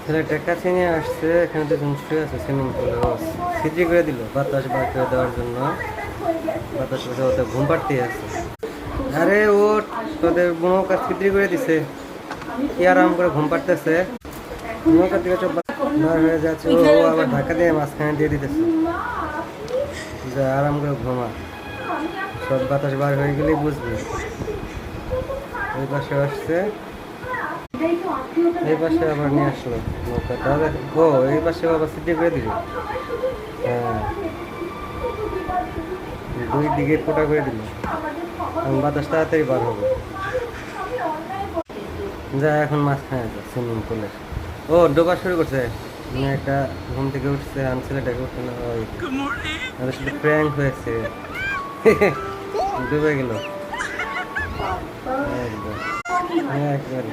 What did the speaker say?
ছেলেটা কাছে নিয়ে আসছে, এখানে দুজন শুয়ে আছে সুইমিং পুলে। ছিদ্রি করে দিল বাতাস বার করে দেওয়ার জন্য। বাতাস বসে ওতে ঘুম পাড়তেই আছে। আরে ও তোদের নৌকা ছিদ্রি করে দিছে, কি আরাম করে ঘুম পাড়তেছে। নৌকা থেকে চোখ বার হয়ে যাচ্ছে, ও ও আবার ধাক্কা দিয়ে মাঝখানে দিয়ে দিতেছে। যা আরাম করে ঘুমা, সব বাতাস বার হয়ে গেলেই বুঝবি। ওই পাশে আসছে, এই পাশে আবার নিয়ে আসলো নৌকাটা। ও এই পাশে আবার সিটি করে দিল। হ্যাঁ, দুই দিকে ফোটা করে দিল, বাতাস তাড়াতাড়ি বার হবে। যা এখন মাঝখানে যা সুইমিং পুলে। ও ডোবা শুরু করছে। একটা ঘুম থেকে উঠছে, ছেলেটাকে উঠছে না, ওই আমাদের সাথে প্র্যাঙ্ক হয়েছে। ডুবে গেল একদম, একবার